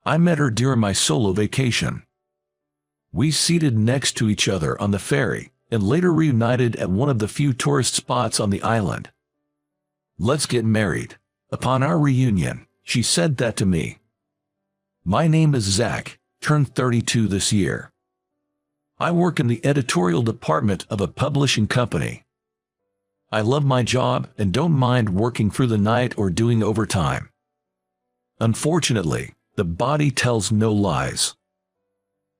I met her during my solo vacation. We seated next to each other on the ferry, and later reunited at one of the few tourist spots on the island. "Let's get married." Upon our reunion, she said that to me. "My name is Zach, turned 32 this year. I work in the editorial department of a publishing company. I love my job and don't mind working through the night or doing overtime. Unfortunately, the body tells no lies.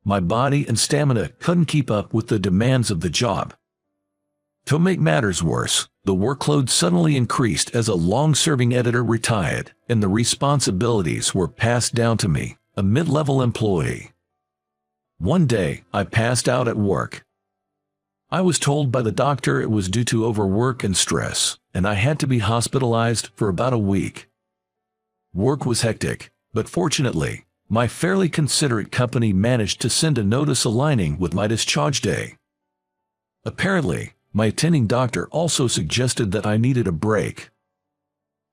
My body and stamina couldn't keep up with the demands of the job. To make matters worse, the workload suddenly increased as a long-serving editor retired, and the responsibilities were passed down to me, a mid-level employee. One day, I passed out at work. I was told by the doctor it was due to overwork and stress, and I had to be hospitalized for about a week. Work was hectic, but fortunately, my fairly considerate company managed to send a notice aligning with my discharge day. Apparently, my attending doctor also suggested that I needed a break.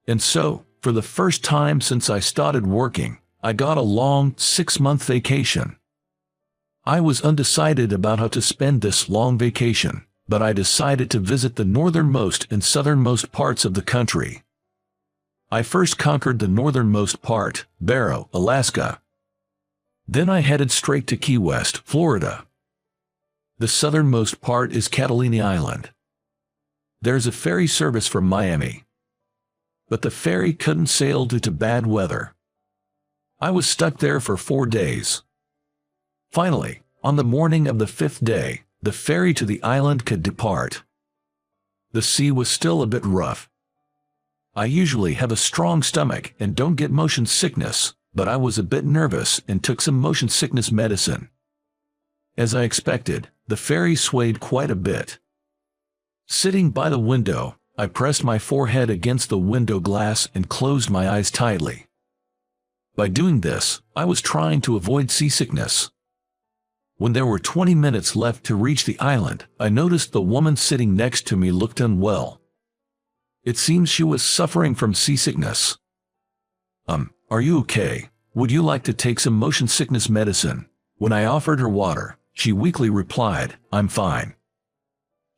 And so, for the first time since I started working, I got a long 6-month vacation. I was undecided about how to spend this long vacation, but I decided to visit the northernmost and southernmost parts of the country. I first conquered the northernmost part, Barrow, Alaska. Then I headed straight to Key West, Florida. The southernmost part is Catalina Island. There's a ferry service from Miami, but the ferry couldn't sail due to bad weather. I was stuck there for 4 days. Finally, on the morning of the 5th day, the ferry to the island could depart. The sea was still a bit rough. I usually have a strong stomach and don't get motion sickness, but I was a bit nervous and took some motion sickness medicine. As I expected, the ferry swayed quite a bit. Sitting by the window, I pressed my forehead against the window glass and closed my eyes tightly. By doing this, I was trying to avoid seasickness. When there were 20 minutes left to reach the island, I noticed the woman sitting next to me looked unwell. It seems she was suffering from seasickness. Are you okay? Would you like to take some motion sickness medicine?" When I offered her water, she weakly replied, "I'm fine."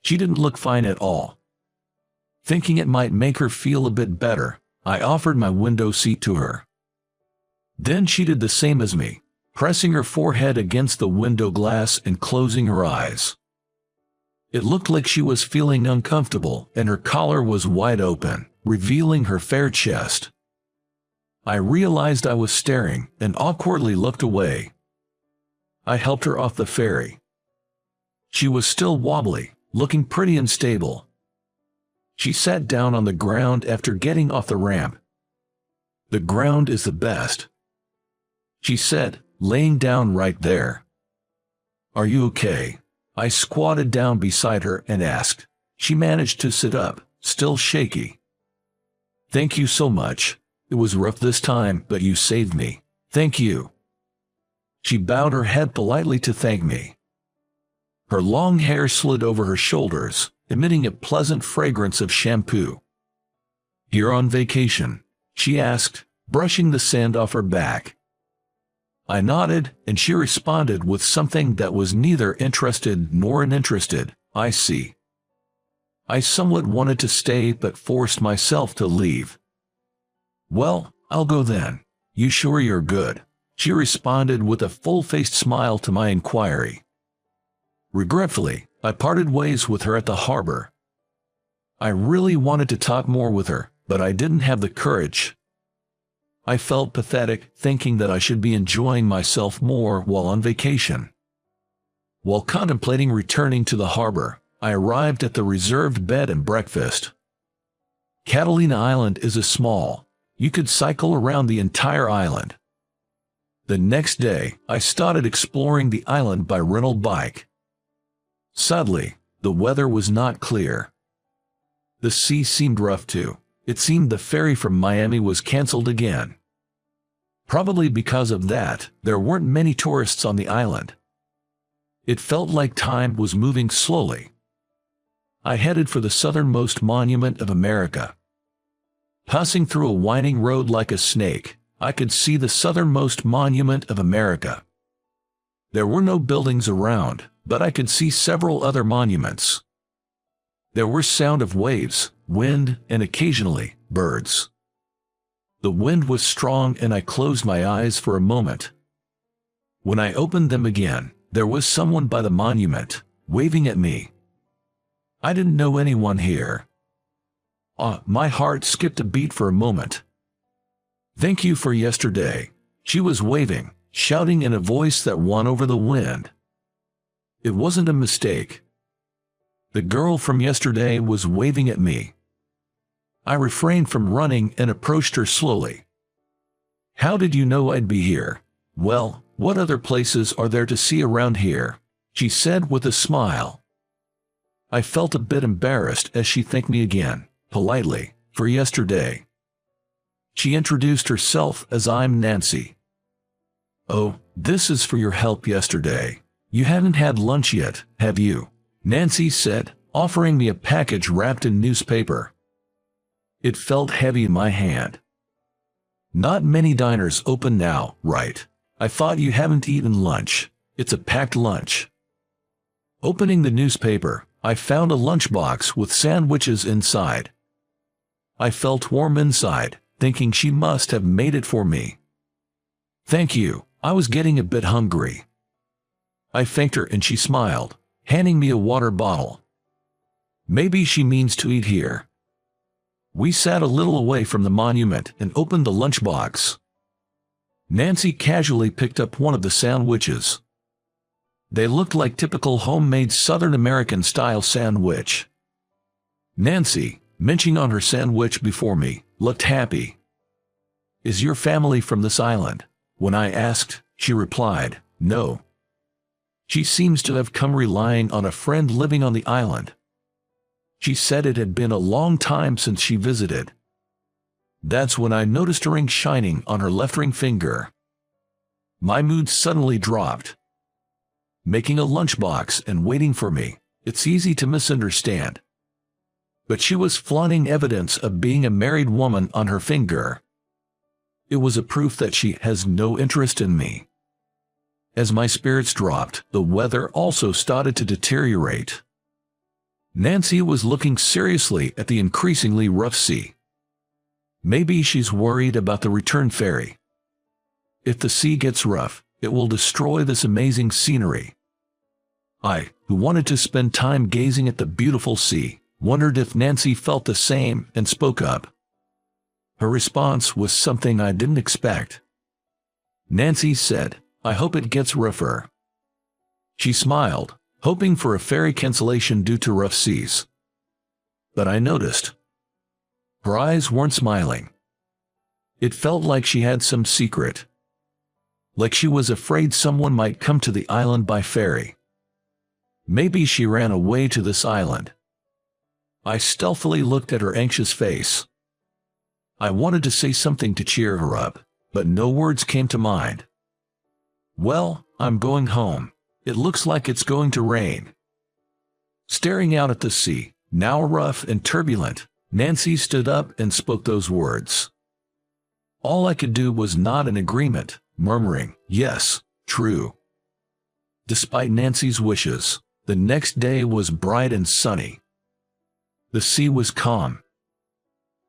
She didn't look fine at all. Thinking it might make her feel a bit better, I offered my window seat to her. Then she did the same as me, pressing her forehead against the window glass and closing her eyes. It looked like she was feeling uncomfortable, and her collar was wide open, revealing her fair chest. I realized I was staring and awkwardly looked away. I helped her off the ferry. She was still wobbly, looking pretty unstable. She sat down on the ground after getting off the ramp. "The ground is the best," she said, laying down right there. "Are you okay?" I squatted down beside her and asked. She managed to sit up, still shaky. "Thank you so much. It was rough this time, but you saved me. Thank you." She bowed her head politely to thank me. Her long hair slid over her shoulders, emitting a pleasant fragrance of shampoo. "You're on vacation?" she asked, brushing the sand off her back. I nodded, and she responded with something that was neither interested nor uninterested. "I see." I somewhat wanted to stay but forced myself to leave. "Well, I'll go then. You sure you're good?" she responded with a full-faced smile to my inquiry. Regretfully, I parted ways with her at the harbor. I really wanted to talk more with her, but I didn't have the courage. I felt pathetic, thinking that I should be enjoying myself more while on vacation. While contemplating returning to the harbor, I arrived at the reserved bed and breakfast. Catalina Island is a small. You could cycle around the entire island. The next day, I started exploring the island by rental bike. Sadly, the weather was not clear. The sea seemed rough too. It seemed the ferry from Miami was canceled again. Probably because of that, there weren't many tourists on the island. It felt like time was moving slowly. I headed for the southernmost monument of America. Passing through a winding road like a snake, I could see the southernmost monument of America. There were no buildings around, but I could see several other monuments. There were sound of waves, wind, and occasionally, birds. The wind was strong and I closed my eyes for a moment. When I opened them again, there was someone by the monument, waving at me. I didn't know anyone here. My heart skipped a beat for a moment. "Thank you for yesterday," she was waving, shouting in a voice that won over the wind. It wasn't a mistake. The girl from yesterday was waving at me. I refrained from running and approached her slowly. "How did you know I'd be here?" "Well, what other places are there to see around here?" she said with a smile. I felt a bit embarrassed as she thanked me again, politely, for yesterday. She introduced herself as "I'm Nancy." "Oh, this is for your help yesterday. You haven't had lunch yet, have you?" Nancy said, offering me a package wrapped in newspaper. It felt heavy in my hand. "Not many diners open now, right? I thought you haven't eaten lunch. It's a packed lunch." Opening the newspaper, I found a lunchbox with sandwiches inside. I felt warm inside, thinking she must have made it for me. "Thank you, I was getting a bit hungry." I thanked her and she smiled, handing me a water bottle. Maybe she means to eat here. We sat a little away from the monument and opened the lunchbox. Nancy casually picked up one of the sandwiches. They looked like typical homemade Southern American style sandwich. Nancy, munching on her sandwich before me, looked happy. "Is your family from this island?" When I asked, she replied, "No." She seems to have come relying on a friend living on the island. She said it had been a long time since she visited. That's when I noticed a ring shining on her left ring finger. My mood suddenly dropped. Making a lunchbox and waiting for me, it's easy to misunderstand. But she was flaunting evidence of being a married woman on her finger. It was a proof that she has no interest in me. As my spirits dropped, the weather also started to deteriorate. Nancy was looking seriously at the increasingly rough sea. Maybe she's worried about the return ferry. If the sea gets rough, it will destroy this amazing scenery. I, who wanted to spend time gazing at the beautiful sea, wondered if Nancy felt the same and spoke up. Her response was something I didn't expect. Nancy said, "I hope it gets rougher." She smiled, hoping for a ferry cancellation due to rough seas. But I noticed. Her eyes weren't smiling. It felt like she had some secret. Like she was afraid someone might come to the island by ferry. Maybe she ran away to this island. I stealthily looked at her anxious face. I wanted to say something to cheer her up, but no words came to mind. "Well, I'm going home. It looks like it's going to rain." Staring out at the sea, now rough and turbulent, Nancy stood up and spoke those words. All I could do was nod in agreement, murmuring, "Yes, true." Despite Nancy's wishes, the next day was bright and sunny. The sea was calm.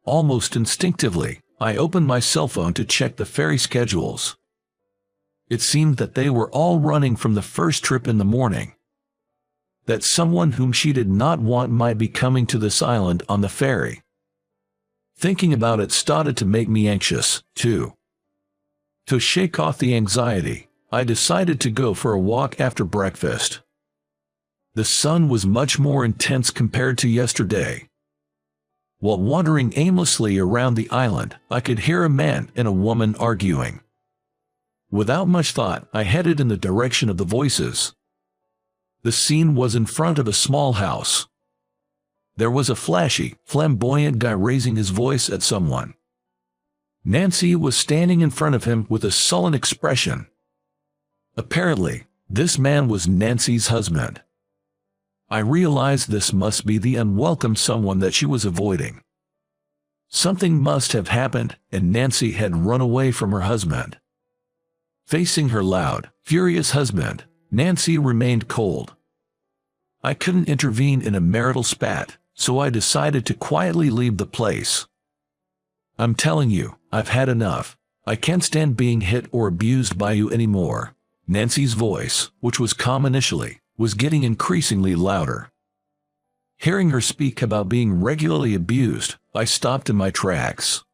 Almost instinctively, I opened my cell phone to check the ferry schedules. It seemed that they were all running from the first trip in the morning. That someone whom she did not want might be coming to this island on the ferry. Thinking about it started to make me anxious, too. To shake off the anxiety, I decided to go for a walk after breakfast. The sun was much more intense compared to yesterday. While wandering aimlessly around the island, I could hear a man and a woman arguing. Without much thought, I headed in the direction of the voices. The scene was in front of a small house. There was a flashy, flamboyant guy raising his voice at someone. Nancy was standing in front of him with a sullen expression. Apparently, this man was Nancy's husband. I realized this must be the unwelcome someone that she was avoiding. Something must have happened, and Nancy had run away from her husband. Facing her loud, furious husband, Nancy remained cold. I couldn't intervene in a marital spat, so I decided to quietly leave the place. I'm telling you, I've had enough. I can't stand being hit or abused by you anymore. Nancy's voice, which was calm initially, was getting increasingly louder. Hearing her speak about being regularly abused, I stopped in my tracks.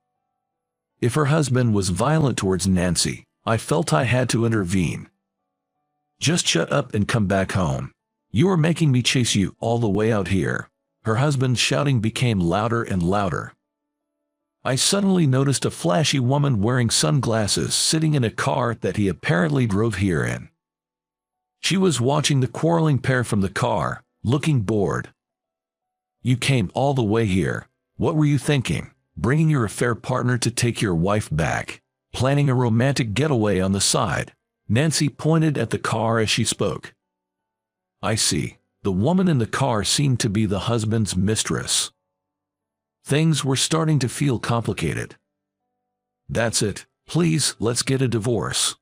If her husband was violent towards Nancy, I felt I had to intervene. Just shut up and come back home. You are making me chase you all the way out here. Her husband's shouting became louder and louder. I suddenly noticed a flashy woman wearing sunglasses sitting in a car that he apparently drove here in. She was watching the quarreling pair from the car, looking bored. You came all the way here. What were you thinking? Bringing your affair partner to take your wife back? Planning a romantic getaway on the side? Nancy pointed at the car as she spoke. I see. The woman in the car seemed to be the husband's mistress. Things were starting to feel complicated. That's it. Please, let's get a divorce.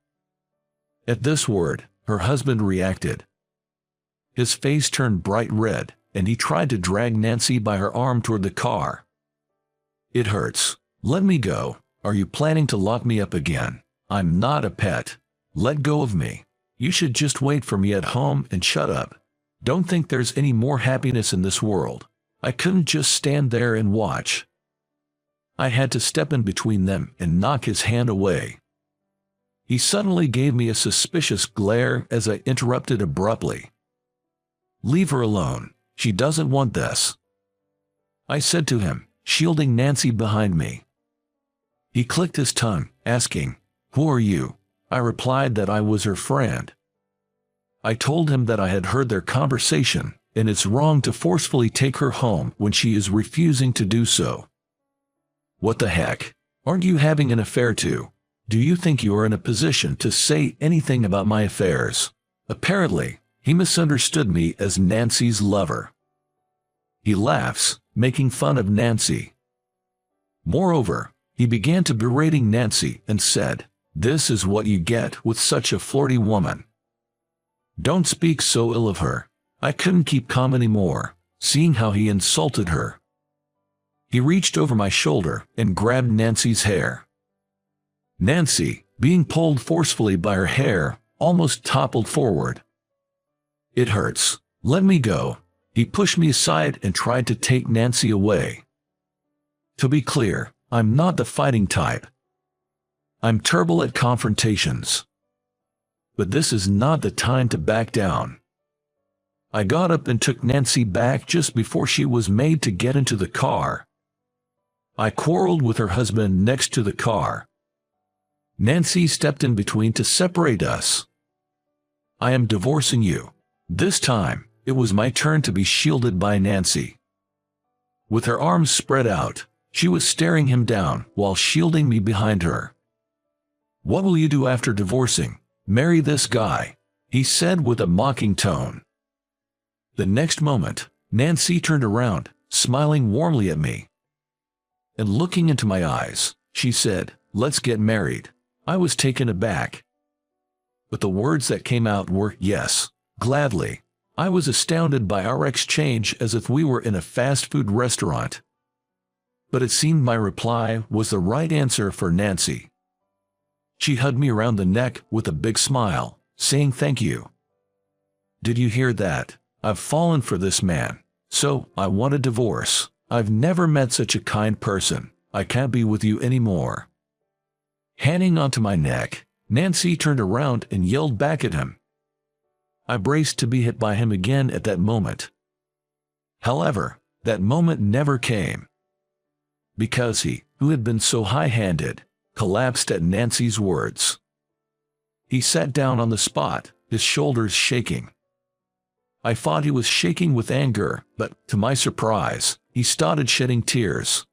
At this word, her husband reacted. His face turned bright red, and he tried to drag Nancy by her arm toward the car. It hurts. Let me go. Are you planning to lock me up again? I'm not a pet. Let go of me. You should just wait for me at home and shut up. Don't think there's any more happiness in this world. I couldn't just stand there and watch. I had to step in between them and knock his hand away. He suddenly gave me a suspicious glare as I interrupted abruptly. Leave her alone. She doesn't want this, I said to him, shielding Nancy behind me. He clicked his tongue, asking, Who are you? I replied that I was her friend. I told him that I had heard their conversation, and it's wrong to forcefully take her home when she is refusing to do so. What the heck? Aren't you having an affair too? Do you think you are in a position to say anything about my affairs? Apparently, he misunderstood me as Nancy's lover. He laughs, making fun of Nancy. Moreover, he began to berating Nancy and said, This is what you get with such a flirty woman. Don't speak so ill of her. I couldn't keep calm anymore, seeing how he insulted her. He reached over my shoulder and grabbed Nancy's hair. Nancy, being pulled forcefully by her hair, almost toppled forward. It hurts. Let me go. He pushed me aside and tried to take Nancy away. To be clear, I'm not the fighting type. I'm terrible at confrontations. But this is not the time to back down. I got up and took Nancy back just before she was made to get into the car. I quarreled with her husband next to the car. Nancy stepped in between to separate us. I am divorcing you. This time, it was my turn to be shielded by Nancy. With her arms spread out, she was staring him down while shielding me behind her. What will you do after divorcing? Marry this guy, he said with a mocking tone. The next moment, Nancy turned around, smiling warmly at me. And looking into my eyes, she said, Let's get married. I was taken aback. But the words that came out were, Yes, gladly. I was astounded by our exchange as if we were in a fast food restaurant. But it seemed my reply was the right answer for Nancy. She hugged me around the neck with a big smile, saying thank you. Did you hear that? I've fallen for this man. So, I want a divorce. I've never met such a kind person. I can't be with you anymore. Hanging onto my neck, Nancy turned around and yelled back at him. I braced to be hit by him again at that moment. However, that moment never came. Because he, who had been so high-handed, collapsed at Nancy's words. He sat down on the spot, his shoulders shaking. I thought he was shaking with anger, but, to my surprise, he started shedding tears.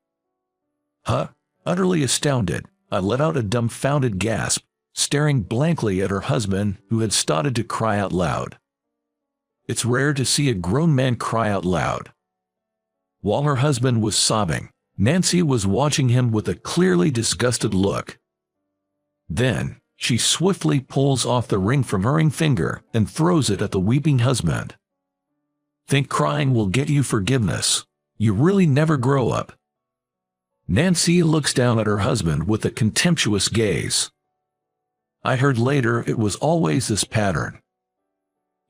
Utterly astounded, I let out a dumbfounded gasp, staring blankly at her husband, who had started to cry out loud. It's rare to see a grown man cry out loud. While her husband was sobbing, Nancy was watching him with a clearly disgusted look. Then, she swiftly pulls off the ring from her ring finger and throws it at the weeping husband. Think crying will get you forgiveness? You really never grow up. Nancy looks down at her husband with a contemptuous gaze. I heard later it was always this pattern.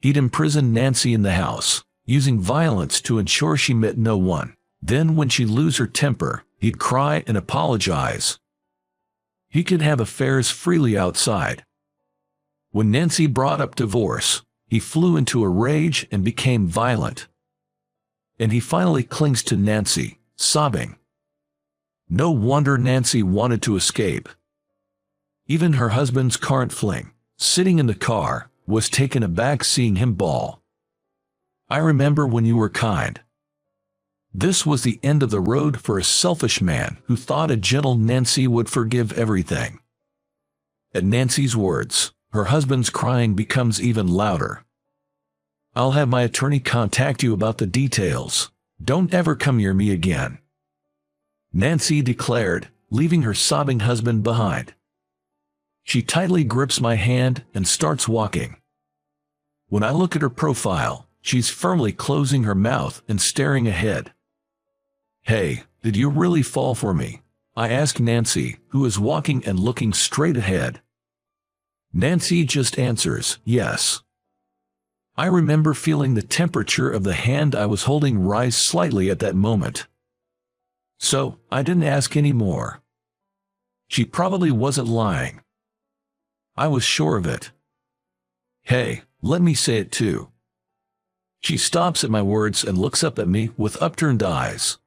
He'd imprison Nancy in the house, using violence to ensure she met no one. Then when she'd lose her temper, he'd cry and apologize. He could have affairs freely outside. When Nancy brought up divorce, he flew into a rage and became violent. And he finally clings to Nancy, sobbing. No wonder Nancy wanted to escape. Even her husband's current fling, sitting in the car, was taken aback seeing him bawl. I remember when you were kind. This was the end of the road for a selfish man who thought a gentle Nancy would forgive everything. At Nancy's words, her husband's crying becomes even louder. I'll have my attorney contact you about the details. Don't ever come near me again, Nancy declared, leaving her sobbing husband behind. She tightly grips my hand and starts walking. When I look at her profile, she's firmly closing her mouth and staring ahead. Hey, did you really fall for me? I ask Nancy, who is walking and looking straight ahead. Nancy just answers, yes. I remember feeling the temperature of the hand I was holding rise slightly at that moment. So, I didn't ask any more. She probably wasn't lying. I was sure of it. Hey, let me say it too. She stops at my words and looks up at me with upturned eyes.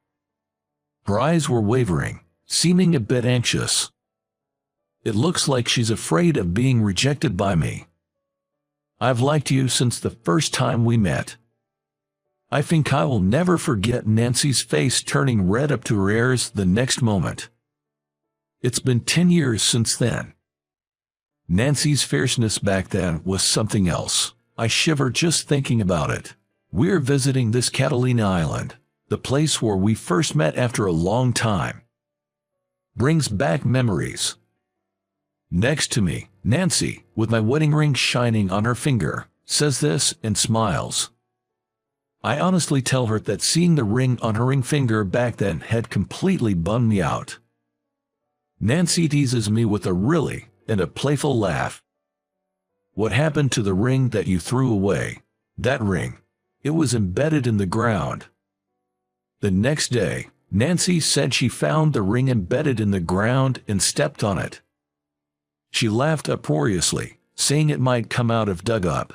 Her eyes were wavering, seeming a bit anxious. It looks like she's afraid of being rejected by me. I've liked you since the first time we met. I think I will never forget Nancy's face turning red up to her ears the next moment. It's been 10 years since then. Nancy's fierceness back then was something else. I shiver just thinking about it. We're visiting this Catalina island, the place where we first met after a long time. Brings back memories. Next to me, Nancy, with my wedding ring shining on her finger, says this and smiles. I honestly tell her that seeing the ring on her ring finger back then had completely bummed me out. Nancy teases me with a really and a playful laugh. What happened to the ring that you threw away? That ring. It was embedded in the ground. The next day, Nancy said she found the ring embedded in the ground and stepped on it. She laughed uproariously, saying it might come out if dug up.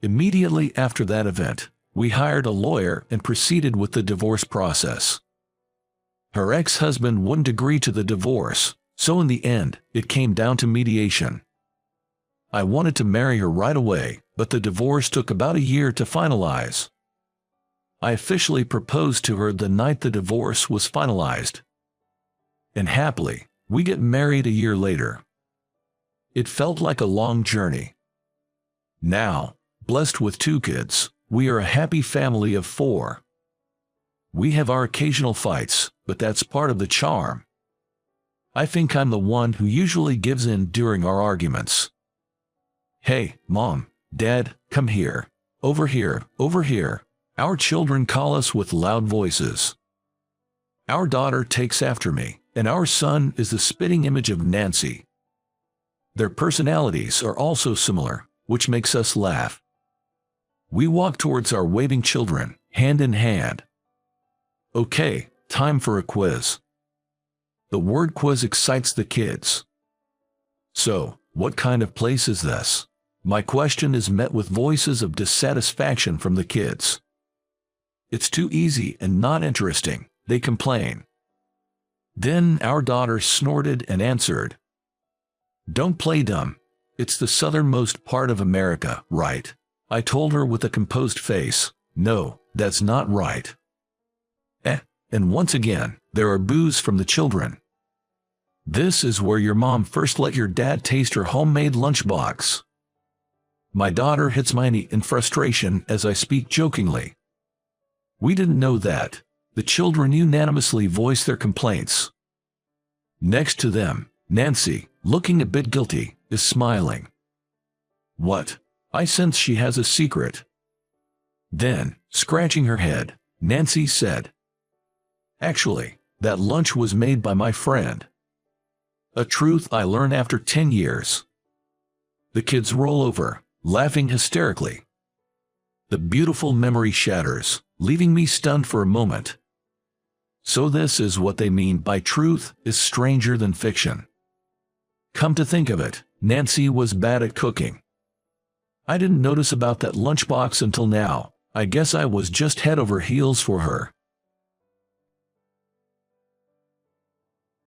Immediately after that event, we hired a lawyer and proceeded with the divorce process. Her ex-husband wouldn't agree to the divorce, so in the end, it came down to mediation. I wanted to marry her right away, but the divorce took about a year to finalize. I officially proposed to her the night the divorce was finalized. And happily, we get married a year later. It felt like a long journey. Now, blessed with 2 kids, we are a happy family of 4. We have our occasional fights, but that's part of the charm. I think I'm the one who usually gives in during our arguments. Hey, Mom, Dad, come here. Over here, over here. Our children call us with loud voices. Our daughter takes after me, and our son is the spitting image of Nancy. Their personalities are also similar, which makes us laugh. We walk towards our waving children, hand in hand. Okay, time for a quiz. The word quiz excites the kids. So, what kind of place is this? My question is met with voices of dissatisfaction from the kids. It's too easy and not interesting, they complain. Then our daughter snorted and answered. Don't play dumb. It's the southernmost part of America, right? I told her with a composed face, no, that's not right. And once again, there are boos from the children. This is where your mom first let your dad taste her homemade lunchbox. My daughter hits my knee in frustration as I speak jokingly. We didn't know that. The children unanimously voice their complaints. Next to them, Nancy, looking a bit guilty, is smiling. What? I sense she has a secret. Then, scratching her head, Nancy said, "Actually, that lunch was made by my friend." A truth I learn after 10 years. The kids roll over, laughing hysterically. The beautiful memory shatters, leaving me stunned for a moment. So this is what they mean by truth is stranger than fiction. Come to think of it, Nancy was bad at cooking. I didn't notice about that lunchbox until now. I guess I was just head over heels for her.